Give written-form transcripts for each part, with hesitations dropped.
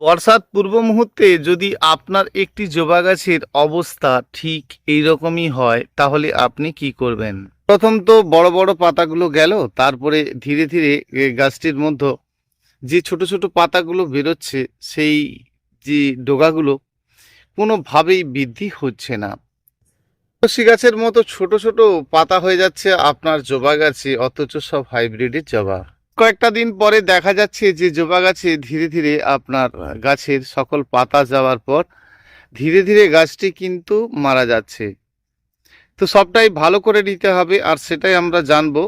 বর্ষার পূর্ব মুহূর্তে যদি আপনার একটি জবা গাছের অবস্থা ঠিক এইরকমই হয় তাহলে আপনি কি করবেন? প্রথম তো বড় বড় পাতাগুলো গেল, তারপরে ধীরে ধীরে গাছটির মধ্যে যে ছোট ছোট পাতাগুলো বেরোচ্ছে সেই যে ডগাগুলো কোনোভাবেই বৃদ্ধি হচ্ছে না। তুলসী গাছের মতো ছোট ছোট পাতা হয়ে যাচ্ছে আপনার জবা গাছে, অথচ সব হাইব্রিডের জবা। কয়েকটা দিন পরে দেখা যাচ্ছে যে জবা গাছে ধীরে ধীরে আপনার গাছের সকল পাতা যাওয়ার পর ধীরে ধীরে গাছটি কিন্তু মারা যাচ্ছে। তো সবটাই ভালো করে নিতে হবে, আর সেটাই আমরা জানবো।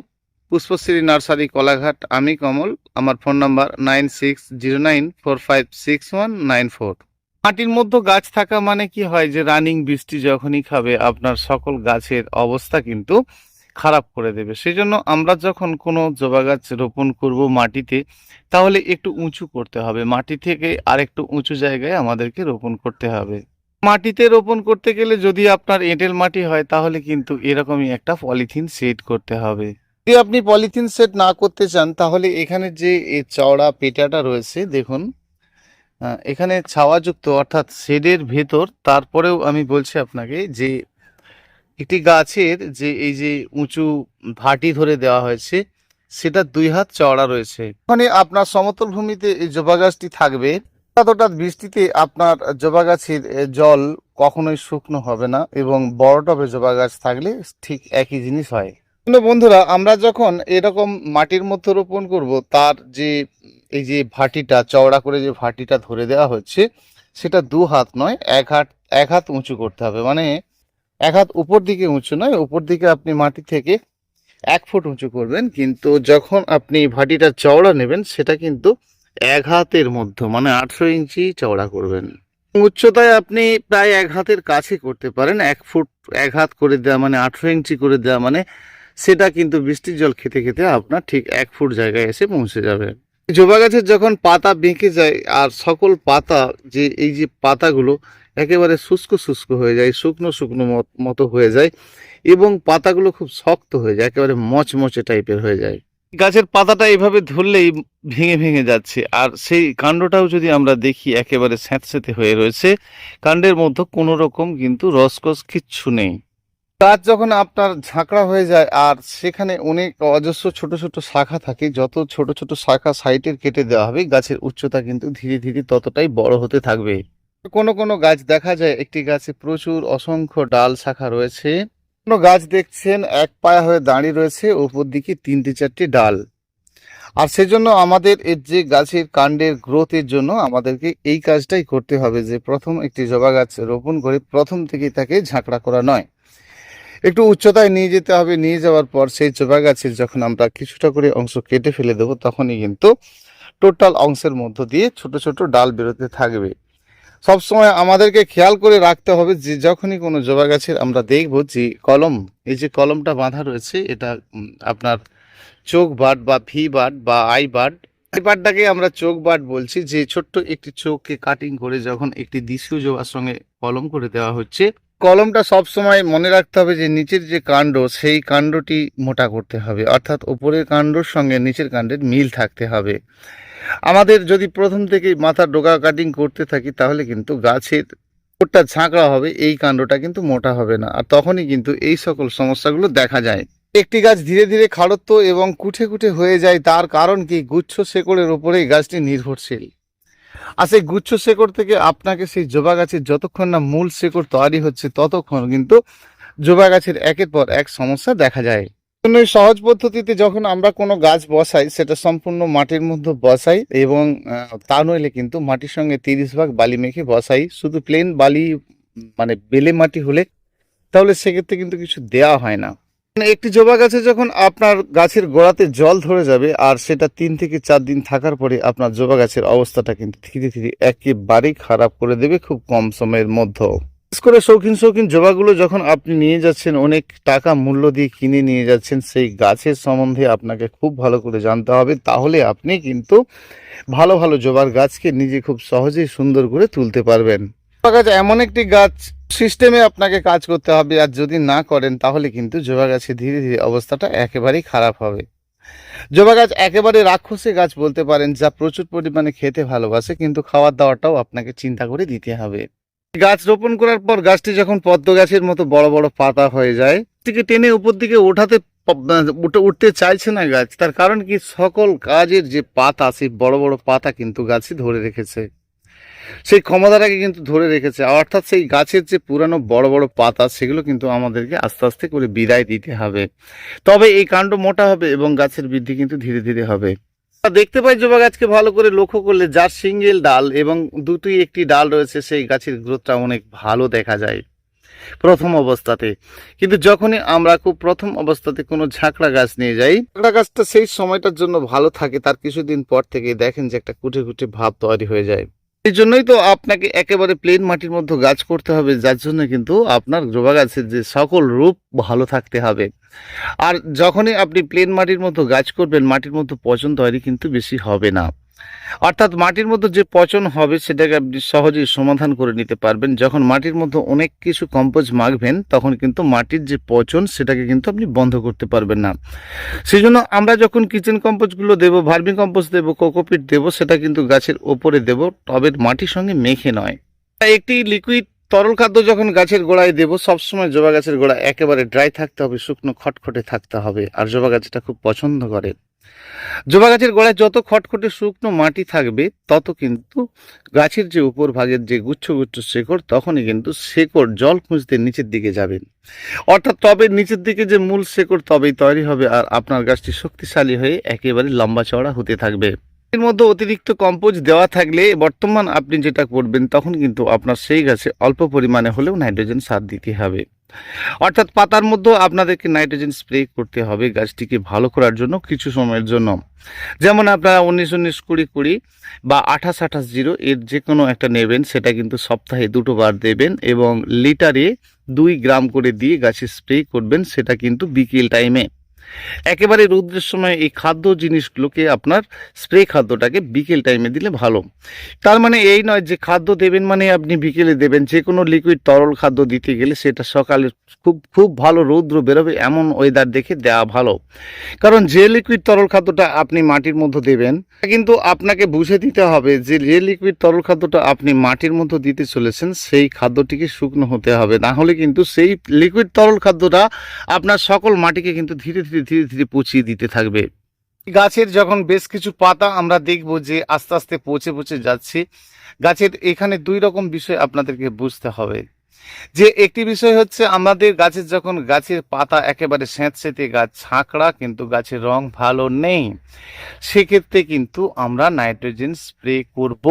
পুষ্পশ্রী নার্সারি, কোলাঘাট। আমি কমল। আমার ফোন নাম্বার 9609456194। মাটির মধ্যে গাছ থাকা মানে কি হয় যে রানিং বৃষ্টি যখনই খাবে আপনার সকল গাছের অবস্থা কিন্তু খারাপ করে দেবে। সেই জন্য আমরা যখন কোনো জবা গাছ রোপণ করব মাটিতে, তাহলে একটু উঁচু করতে হবে, মাটি থেকে আরেকটু উঁচু জায়গায় আমাদেরকে রোপণ করতে হবে। মাটিতে রোপণ করতে গেলে যদি আপনার এঁটেল মাটি হয় তাহলে কিন্তু এরকমই একটা পলিথিন সেট করতে হবে। যদি আপনি পলিথিন সেট না করতে চান তাহলে এখানে যে এই চওড়া পেটাটা রয়েছে দেখুন, এখানে ছাওয়াযুক্ত অর্থাৎ শেডের ভেতর, তারপরেও আমি বলছি আপনাকে যে একটি গাছের যে এই যে উঁচু ভাটি ধরে দেওয়া হয়েছে সেটা 2 হাত চওড়া রয়েছে। ওখানে আপনার সমতল ভূমিতে এই জবা গাছটি থাকবে। হঠাৎ বৃষ্টিতে আপনার জবা গাছের জল কখনোই শুকনো হবে না, এবং বড় টবে জবা গাছ থাকলে ঠিক একই জিনিস হয়। কিন্তু বন্ধুরা, আমরা যখন এরকম মাটির মধ্যে রোপণ করব, তার যে এই যে ভাটিটা চওড়া করে যে ভাটিটা ধরে দেওয়া হচ্ছে সেটা 2 হাত নয়, 1 হাত, 1 হাত উঁচু করতে হবে। মানে 1 হাত উপর দিকে উঁচু নয়, উপর দিকে আপনি মাটি থেকে 1 ফুট উঁচু করবেন, কিন্তু যখন আপনি ভাটিটা চওড়া নেবেন সেটা কিন্তু 1 হাতের মধ্যে মানে 18 ইঞ্চি চওড়া করবেন। উচ্চতায় আপনি প্রায় 1 হাতের কাছে করতে পারেন। 1 ফুট 1 হাত করে দেওয়া মানে 18 ইঞ্চি করে দেওয়া মানে সেটা কিন্তু বৃষ্টির জল খেতে খেতে আপনার ঠিক 1 ফুট জায়গায় এসে পৌঁছে যাবে। জবা গাছের যখন পাতা বেঁকে যায় আর সকল পাতা যে এই যে পাতাগুলো একেবারে শুষ্ক শুষ্ক হয়ে যায়, শুকনো শুকনো মতো হয়ে যায়, এবং পাতাগুলো খুব শক্ত হয়ে যায়, একেবারে মচমচে টাইপের হয়ে যায়। গাছের পাতাটা এইভাবে ধরলেই ভেঙে ভেঙে যাচ্ছে, আর সেই কাণ্ডটাও যদি আমরা দেখি একেবারে স্যাঁতসেঁতে হয়ে রয়েছে, কাণ্ডের মধ্যে কোনো রকম কিন্তু রসকস কিচ্ছু নেই। গাছ যখন আপনার ঝাঁকড়া হয়ে যায় আর সেখানে অনেক অজস্র ছোট ছোট শাখা থাকে, যত ছোট ছোট শাখা সাইডের কেটে দেওয়া হবে গাছের উচ্চতা কিন্তু ধীরে ধীরে ততটাই বড় হতে থাকবে। কোনো কোনো গাছ দেখা যায় একটি গাছে প্রচুর অসংখ্য ডাল শাখা রয়েছে, কোনো গাছ দেখছেন এক পায়া হয়ে দাঁড়িয়ে রয়েছে, উপর দিকে 3-4টি ডাল। আর সেজন্য আমাদের এর যে গাছের কাণ্ডের গ্রোথের জন্য আমাদেরকে এই কাজটাই করতে হবে যে প্রথম একটি জবা গাছ রোপণ করে প্রথম থেকেই তাকে ঝাঁকড়া করা নয়, একটু উচ্চতায় নিয়ে যেতে হবে। নিয়ে যাওয়ার পর সেই জবা গাছের যখন আমরা কিছুটা করে অংশ কেটে ফেলে দেবো, তখনই কিন্তু টোটাল অংশের মধ্য দিয়ে ছোট ছোট ডাল বেরোতে থাকবে। সবসময় আমাদেরকে খেয়াল করে রাখতে হবে যে যখনই কোনো জবা গাছের আমরা দেখব যে কলম, এই যে কলমটা বাঁধা রয়েছে এটা আপনার চোখ বাট বা ভি বাট বা আই বাট, আই বাটটাকে আমরা চোখ বাট বলছি, যে ছোট্ট একটি চোখকে কাটিং করে যখন একটি দেশীয় জবার সঙ্গে কলম করে দেওয়া হচ্ছে, কলমটা সব সময় মনে রাখতে হবে যে নিচের যে কাণ্ড সেই কাণ্ডটি মোটা করতে হবে, অর্থাৎ উপরের কাণ্ডর সঙ্গে নিচের কাণ্ডের মিল থাকতে হবে। আমাদের যদি প্রথম থেকে মাথার ডগা কাটিং করতে থাকি তাহলে কিন্তু গাছের উপরটা ঝাঁকড়া হবে, এই কাণ্ডটা কিন্তু মোটা হবে না, আর তখনই কিন্তু এই সকল সমস্যাগুলো দেখা যায়। একটি গাছ ধীরে ধীরে খাড়ত্ব এবং কুঠে কুঠে হয়ে যায়, তার কারণ কি গুচ্ছ শেকড়ের উপরেই গাছটি নির্ভরশীল। আর সেই গুচ্ছ শেকড় থেকে আপনাকে সেই জবা গাছের যতক্ষণ না মূল শেকড় তৈরি হচ্ছে ততক্ষণ কিন্তু জবা গাছের একের পর এক সমস্যা দেখা যায়। এই সহজ পদ্ধতিতে যখন আমরা কোনো গাছ বসাই সেটা সম্পূর্ণ মাটির মধ্যে বসাই, এবং তা নইলে কিন্তু মাটির সঙ্গে 30 ভাগ বালি মেখে বসাই। শুধু প্লেন বালি মানে বেলে মাটি হলে তাহলে সেক্ষেত্রে কিন্তু কিছু দেওয়া হয় না। একটি জবা গাছে যখন আপনার গাছের গোড়াতে জল ধরে যাবে আর সেটা 3 থেকে 4 দিন থাকার পরে আপনার জবা গাছের অবস্থাটা কিন্তু ধীরে ধীরে একেবারেই খারাপ করে দেবে খুব কম সময়ের মধ্যে। বিশেষ করে শৌখিন শৌখিন জবাগুলো যখন আপনি নিয়ে যাচ্ছেন, অনেক টাকা মূল্য দিয়ে কিনে নিয়ে যাচ্ছেন, সেই গাছের সম্বন্ধে আপনাকে খুব ভালো করে জানতে হবে, তাহলে আপনি কিন্তু ভালো ভালো জবার গাছকে নিজে খুব সহজেই সুন্দর করে তুলতে পারবেন। জবা গাছ এমন একটি গাছ, সিস্টেমে আপনাকে কাজ করতে হবে, আর যদি না করেন তাহলে কিন্তু জবা গাছে ধীরে ধীরে অবস্থাটা একেবারেই খারাপ হবে। জবা গাছ একেবারে রাক্ষসী গাছ বলতে পারেন, যা প্রচুর পরিমাণে খেতে ভালোবাসে, কিন্তু খাওয়ার দাওয়াটাও আপনাকে চিন্তা করে দিতে হবে। গাছ রোপণ করার পর গাছটি যখন পদ্ম গাছের মতো বড় বড় পাতা হয়ে যায়, থেকে টেনে উপর দিকে উঠতে চাইছে না গাছ। তার কারণ কি, সকল গাছের যে পাতা, সেই বড় বড় পাতা কিন্তু গাছই ধরে রেখেছে, সেই ক্ষমতাটাকে কিন্তু ধরে রেখেছে। অর্থাৎ সেই গাছের যে পুরানো বড় বড় পাতা, সেগুলো কিন্তু আমাদেরকে আস্তে আস্তে করে বিদায় দিতে হবে। তবে এই কাণ্ড মোটা হবে এবং গাছের বৃদ্ধি কিন্তু ধীরে ধীরে হবে। দেখতে পাই জবা গাছকে ভালো করে লক্ষ্য করলে, যার সিঙ্গেল ডাল এবং দুটি একটি ডাল রয়েছে, সেই গাছের গ্রোথটা অনেক ভালো দেখা যায় প্রথম অবস্থাতে। কিন্তু যখনই আমরা খুব প্রথম অবস্থাতে কোনো ঝাঁকড়া গাছ নিয়ে যাই, ঝাঁকড়া গাছটা সেই সময়টার জন্য ভালো থাকে, তার কিছুদিন পর থেকে দেখেন যে একটা কুটে কুটে ভাব তৈরি হয়ে যায়। এই জন্যই তো আপনাকে একেবারে প্লেন মাটির মধ্যে গাছ করতে হবে, যার জন্য কিন্তু আপনার জবা গাছের যে সকল রূপ ভালো থাকতে হবে। আর যখনই আপনি প্লেন মাটির মতো গাছ করবেন, মাটির মধ্যে পচন তৈরি কিন্তু বেশি হবে না। অর্থাৎ মাটির মধ্যে যে পচন হবে, সেটাকে আপনি সহজেই সমাধান করে নিতে পারবেন। যখন মাটির মধ্যে অনেক কিছু কম্পোজ মাখবেন, তখন কিন্তু মাটির যে পচন, সেটাকে কিন্তু আপনি বন্ধ করতে পারবেন না। সেই জন্য আমরা যখন কিচেন কম্পোস্টগুলো দেবো, ভার্মি কম্পোস্ট দেবো, কোকোপিট দেবো, সেটা কিন্তু গাছের ওপরে দেবো, টবের মাটির সঙ্গে মেখে নয়। একটি লিকুইড তরল খাদ্য যখন গাছের গোড়ায় দেবো, সবসময় জবা গাছের গোড়া একেবারে ড্রাই থাকতে হবে, শুকনো খটখটে থাকতে হবে। আর জবা গাছ এটা খুব পছন্দ করে। জবা গাছের গোড়ায় যত খটখটে শুকনো মাটি থাকবে, তত কিন্তু গাছের যে উপর ভাগের যে গুচ্ছ গুচ্ছ শেকড়, তখনই কিন্তু শেকড় জল খুঁজতে নিচের দিকে যাবে। অর্থাৎ টবের নিচের দিকে যে মূল শেকড়, তবেই তৈরি হবে, আর আপনার গাছটি শক্তিশালী হয়ে একেবারে লম্বা চওড়া হতে থাকবে। এর মধ্যে অতিরিক্ত কম্পোজ দেওয়া থাকলে বর্তমান আপনি যেটা করবেন, তখন কিন্তু আপনার সেই গাছে অল্প পরিমাণে হলেও নাইট্রোজেন সার দিতে হবে। অর্থাৎ পাতার মধ্যেও আপনাদেরকে নাইট্রোজেন স্প্রে করতে হবে গাছটিকে ভালো করার জন্য কিছু সময়ের জন্য। যেমন আপনারা 19-19-20-20 বা 28-28-0 এর যে কোনো একটা নেবেন, সেটা কিন্তু সপ্তাহে 2 বার দেবেন এবং লিটারে 2 গ্রাম করে দিয়ে গাছে স্প্রে করবেন, সেটা কিন্তু বিকেল টাইমে। একেবারে রৌদ্রের সময় এই খাদ্য জিনিসগুলোকে, আপনার স্প্রে খাদ্যটাকে বিকেল টাইমে দিলে ভালো। তার মানে এই নয় যে খাদ্য দেবেন মানে আপনি বিকেলে দেবেন। যে কোনো লিকুইড তরল খাদ্য দিতে গেলে সেটা সকালে খুব খুব ভালো রৌদ্র বেরোবে এমন ওয়েদার দেখে দেওয়া ভালো। কারণ যে লিকুইড তরল খাদ্যটা আপনি মাটির মধ্যে দেবেন, কিন্তু আপনাকে বুঝে দিতে হবে যে যে লিকুইড তরল খাদ্যটা আপনি মাটির মধ্যে দিতে চলেছেন, সেই খাদ্যটিকে শুকনো হতে হবে। না হলে কিন্তু সেই লিকুইড তরল খাদ্যটা আপনার সকল মাটিকে কিন্তু ধীরে ধীরে ধীরে ধীরে পচিয়ে দিতে থাকবে। গাছের যখন বেশ কিছু পাতা আমরা দেখব যে আস্তে আস্তে পচে পচে যাচ্ছে, গাছের এখানে 2 রকম বিষয় আপনাদেরকে বুঝতে হবে। যে একটি বিষয় হচ্ছে, আমাদের গাছের যখন গাছের পাতা একেবারে স্যাঁতসেঁতে, গাছ ঝাঁকড়া, কিন্তু গাছের রং ভালো নেই, সেক্ষেত্রে কিন্তু আমরা নাইট্রোজেন স্প্রে করব।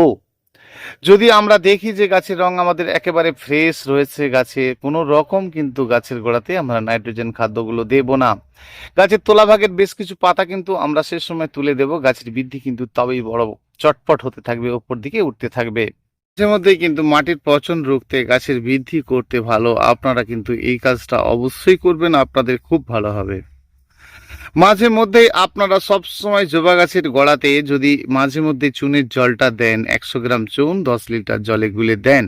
যদি আমরা দেখি যে গাছের রং আমাদের একেবারে ফ্রেশ রয়েছে, গাছে কোনো রকম কিন্তু গাছের গোড়াতে আমরা নাইট্রোজেন খাদ্যগুলো দেব না। গাছের তোলাভাগের বেশ কিছু পাতা কিন্তু আমরা সে সময় তুলে দেব, গাছের বৃদ্ধি কিন্তু তবেই বড় চটপট হতে থাকবে, ওপর দিকে উঠতে থাকবে। মাঝে মধ্যেই কিন্তু মাটির পচন রুখতে, গাছের বৃদ্ধি করতে ভালো, আপনারা কিন্তু এই কাজটা অবশ্যই করবেন, আপনাদের খুব ভালো হবে। মাঝে মধ্যেই আপনারা সব সময় জবা গাছের গোড়াতে যদি মাঝে মধ্যে চুনের জলটা দেন, 100 গ্রাম চুন 10 লিটার জলে গুলে দেন,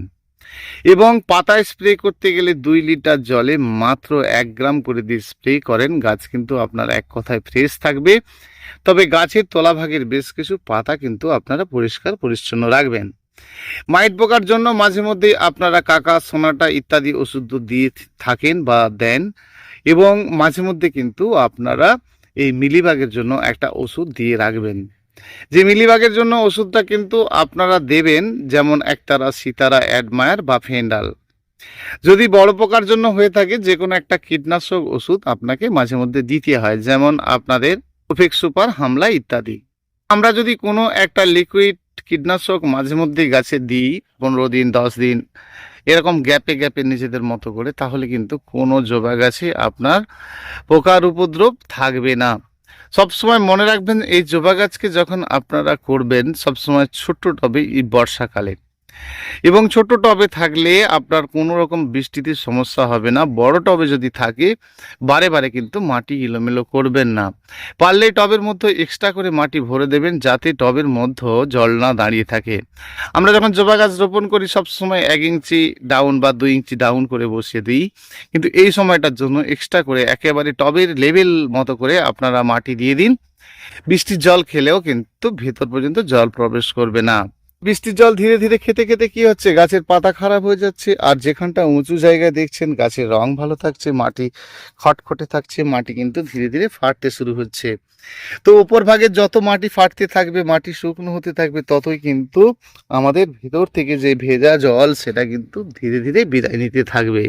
এবং পাতায় স্প্রে করতে গেলে 2 লিটার জলে মাত্র 1 গ্রাম করে দিয়ে স্প্রে করেন, গাছ কিন্তু আপনার এক কথায় ফ্রেশ থাকবে। তবে গাছের তলাভাগের বেশ কিছু পাতা কিন্তু আপনারা পরিষ্কার পরিচ্ছন্ন রাখবেন। মাইট পোকার জন্য মাঝে মধ্যেই আপনারা কাকা, সোনাটা ইত্যাদি ওষুধ দিয়ে থাকেন বা দেন, এবং মাঝে মধ্যে কিন্তু আপনারা এই মিলিবাগের জন্য একটা ওষুধ দিয়ে রাখবেন। যে মিলিবাগের জন্য ওষুধটা কিন্তু আপনারা দেবেন, যেমন একতারা, সিতারা, অ্যাডমায়ার বা ফেন্ডাল। যদি বড় পোকার জন্য হয়ে থাকে, যে কোনো একটা কীটনাশক ওষুধ আপনাকে মাঝে মধ্যে দিতে হয়, যেমন আপনাদের প্রোফেক্স সুপার, হামলা ইত্যাদি। আমরা যদি কোনো একটা লিকুইড কীটনাশক মাঝে মধ্যে গাছে দিই, 15 দিন 10 দিন এরকম গ্যাপে গ্যাপে নিজেদের মতো করে, তাহলে কিন্তু কোনো জবা গাছে আপনার পোকার উপদ্রব থাকবে না। সবসময় মনে রাখবেন, এই জবা গাছকে যখন আপনারা করবেন, সবসময় ছোট্ট টবে, এই বর্ষাকালে, এবং ছোট টবে থাকলে আপনার কোনো রকম বৃষ্টিতে সমস্যা হবে না। বড় টবে যদি থাকে, বারে বারে কিন্তু মাটি এলোমেলো করবেন না। পারলে টবের মধ্যে এক্সট্রা করে মাটি ভরে দেবেন, যাতে টবের মধ্যে জল না দাঁড়িয়ে থাকে। আমরা যখন জবা গাছ রোপণ করি, সবসময় 1 ইঞ্চি ডাউন বা 2 ইঞ্চি ডাউন করে বসিয়ে দিই, কিন্তু এই সময়টার জন্য এক্সট্রা করে একেবারে টবের লেভেল মতো করে আপনারা মাটি দিয়ে দিন, বৃষ্টির জল খেলেও কিন্তু ভেতর পর্যন্ত জল প্রবেশ করবে না। বৃষ্টির জল ধীরে ধীরে খেতে খেতে কি হচ্ছে, গাছের পাতা খারাপ হয়ে যাচ্ছে। আর যেখানটা উঁচু জায়গায় দেখছেন গাছের রং ভালো থাকছে, মাটি খটখটে থাকছে, মাটি কিন্তু ধীরে ধীরে ফাটতে শুরু হচ্ছে। তো উপর ভাগে যত মাটি ফাটতে থাকবে, মাটি শুকনো হতে থাকবে, ততই কিন্তু আমাদের ভিতর থেকে যে ভেজা জল সেটা কিন্তু ধীরে ধীরে বিদায় নিতে থাকবে।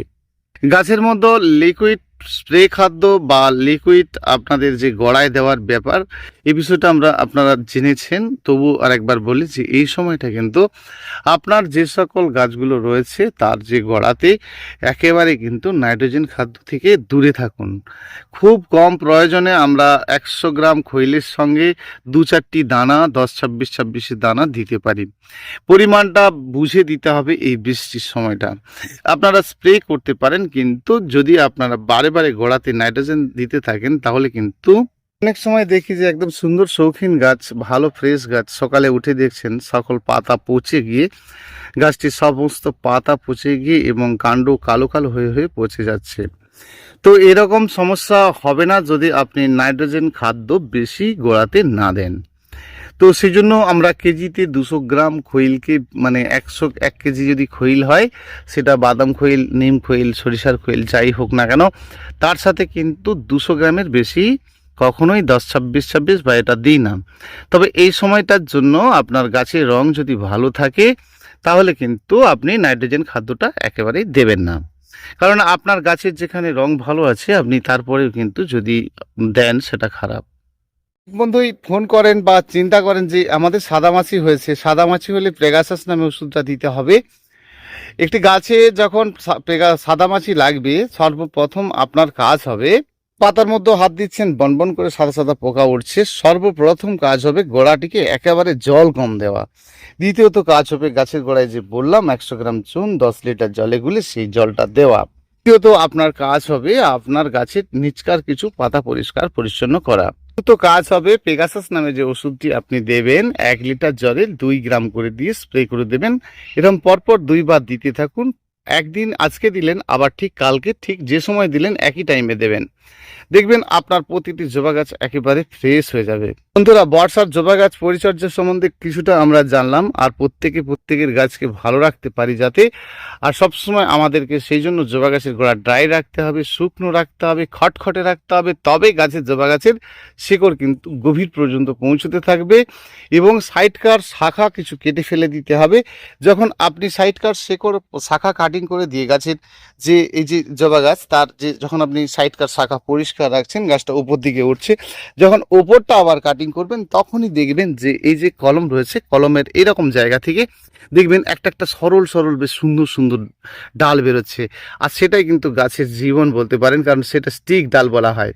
গাছের মধ্যে লিকুইড স্প্রে খাদ্য বা লিকুইড আপনাদের যে গড়ায় দেওয়ার ব্যাপার, এই বিষয়টা আপনারা জেনেছেন, তবু আরেকবার বলি যে এই সময়টা কিন্তু আপনার যে সকল গাছগুলো রয়েছে তার যে গড়াতে একেবারে কিন্তু নাইট্রোজেন খাদ্য থেকে দূরে থাকুন। খুব কম প্রয়োজনে আমরা 100 গ্রাম খৈলের সঙ্গে 2-4টি দানা 10-26 দানা দিতে পারি। পরিমাণটা বুঝে দিতে হবে। এই বৃষ্টির সময়টা আপনারা স্প্রে করতে পারেন, কিন্তু যদি আপনারা বারে বারে গোড়াতে নাইট্রোজেন দিতে থাকেন তাহলে কিন্তু অনেক সময় দেখি যে একদম সুন্দর শৌখিন গাছ, ভালো ফ্রেশ গাছ, সকালে উঠে দেখছেন সকল পাতা পচে গিয়ে, গাছটির সমস্ত পাতা পচে গিয়ে এবং কাণ্ড কালো কালো হয়ে হয়ে পচে যাচ্ছে। তো এরকম সমস্যা হবে না যদি আপনি নাইট্রোজেন খাদ্য বেশি গোড়াতে না দেন। তো সেই জন্য আমরা কেজিতে 200 গ্রাম খৈলকে, মানে 1 কেজি যদি খৈল হয়, সেটা বাদাম খৈল, নিম খৈল, সরিষার খৈল যাই হোক না কেন, তার সাথে কিন্তু 200 গ্রামের বেশি কখনোই 10-26 বা এটা দিই না। তবে এই সময়টার জন্য আপনার গাছের রং যদি ভালো থাকে তাহলে কিন্তু আপনি নাইট্রোজেন খাদ্যটা একেবারেই দেবেন না। কারণ আপনার গাছের যেখানে রং ভালো আছে আপনি তারপরেও কিন্তু যদি দেন সেটা খারাপ। বন্ধুই ফোন করেন বা চিন্তা করেন যে আমাদের সাদামাছি হয়েছে, সাদামাছি হলে প্রেগাসাস নামে ওষুধটা দিতে হবে। একটি গাছে যখন সাদামাছি লাগবে, সর্বপ্রথম আপনার কাজ হবে, পাতার মধ্যে হাত দিচ্ছেন, বনবন করে সাদা সাদা পোকা উঠছে, সর্বপ্রথম কাজ হবে গোড়াটিকে একেবারে জল কম দেওয়া। দ্বিতীয়ত কাজ হবে গাছের গোড়ায় যে বললাম 100 গ্রাম চুন 10 লিটার জলে গুলে সেই জলটা দেওয়া। তৃতীয়ত আপনার কাজ হবে আপনার গাছের নিচকার কিছু পাতা পরিষ্কার পরিচ্ছন্ন করা। তো কাজ হবে পেগাসাস নামে যে ওষুধটি আপনি দেবেন 1 লিটার জলে 2 গ্রাম করে দিয়ে স্প্রে করে দেবেন। এরকম পরপর 2 বার দিতে থাকুন। একদিন আজকে দিলেন, আবার ঠিক কালকে ঠিক যে সময় দিলেন একই টাইমে দেবেন। দেখবেন আপনার প্রতিটি জবা গাছ একেবারে ফ্রেশ হয়ে যাবে। বন্ধুরা, বর্ষার জবা গাছ পরিচর্যা সম্বন্ধে কিছুটা আমরা জানলাম, আর প্রত্যেকের গাছকে ভালো রাখতে পারি যাতে। আর সবসময় আমাদেরকে সেই জন্য জবা গাছের গোড়া ড্রাই রাখতে হবে, শুকনো রাখতে হবে, খটখটে রাখতে হবে, তবে গাছের জবা গাছের শিকড় কিন্তু গভীর পর্যন্ত পৌঁছতে থাকবে। এবং সাইডকার শাখা কিছু কেটে ফেলে দিতে হবে। যখন আপনি সাইডকার শাখা কাটিং করে দিয়ে গাছের যে এই যে জবা গাছ, তার যে যখন আপনি সাইডকার শাখা পরিষ্কার রাখছেন, গাছটা উপর দিকে উঠছে, যখন ওপরটা আবার কাটিং করবেন তখনই দেখবেন যে এই যে কলম রয়েছে, কলমের এরকম জায়গা থেকে দেখবেন একটা সরল সরল বেশ সুন্দর সুন্দর ডাল বেরোচ্ছে। আর সেটাই কিন্তু গাছের জীবন বলতে পারেন, কারণ সেটা স্টিক ডাল বলা হয়।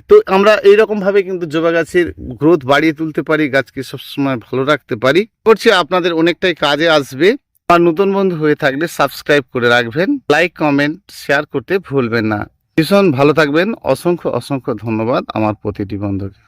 তো আমরা এইরকমভাবে কিন্তু জবা গাছের গ্রোথ বাড়িয়ে তুলতে পারি, গাছকে সবসময় ভালো রাখতে পারি। করছি আপনাদের অনেকটাই কাজে আসবে। আর নতুন বন্ধু হয়ে থাকলে সাবস্ক্রাইব করে রাখবেন, লাইক কমেন্ট শেয়ার করতে ভুলবেন না। ভীষণ ভালো থাকবেন। অসংখ্য অসংখ্য ধন্যবাদ আমার প্রতিটি বন্ধুকে।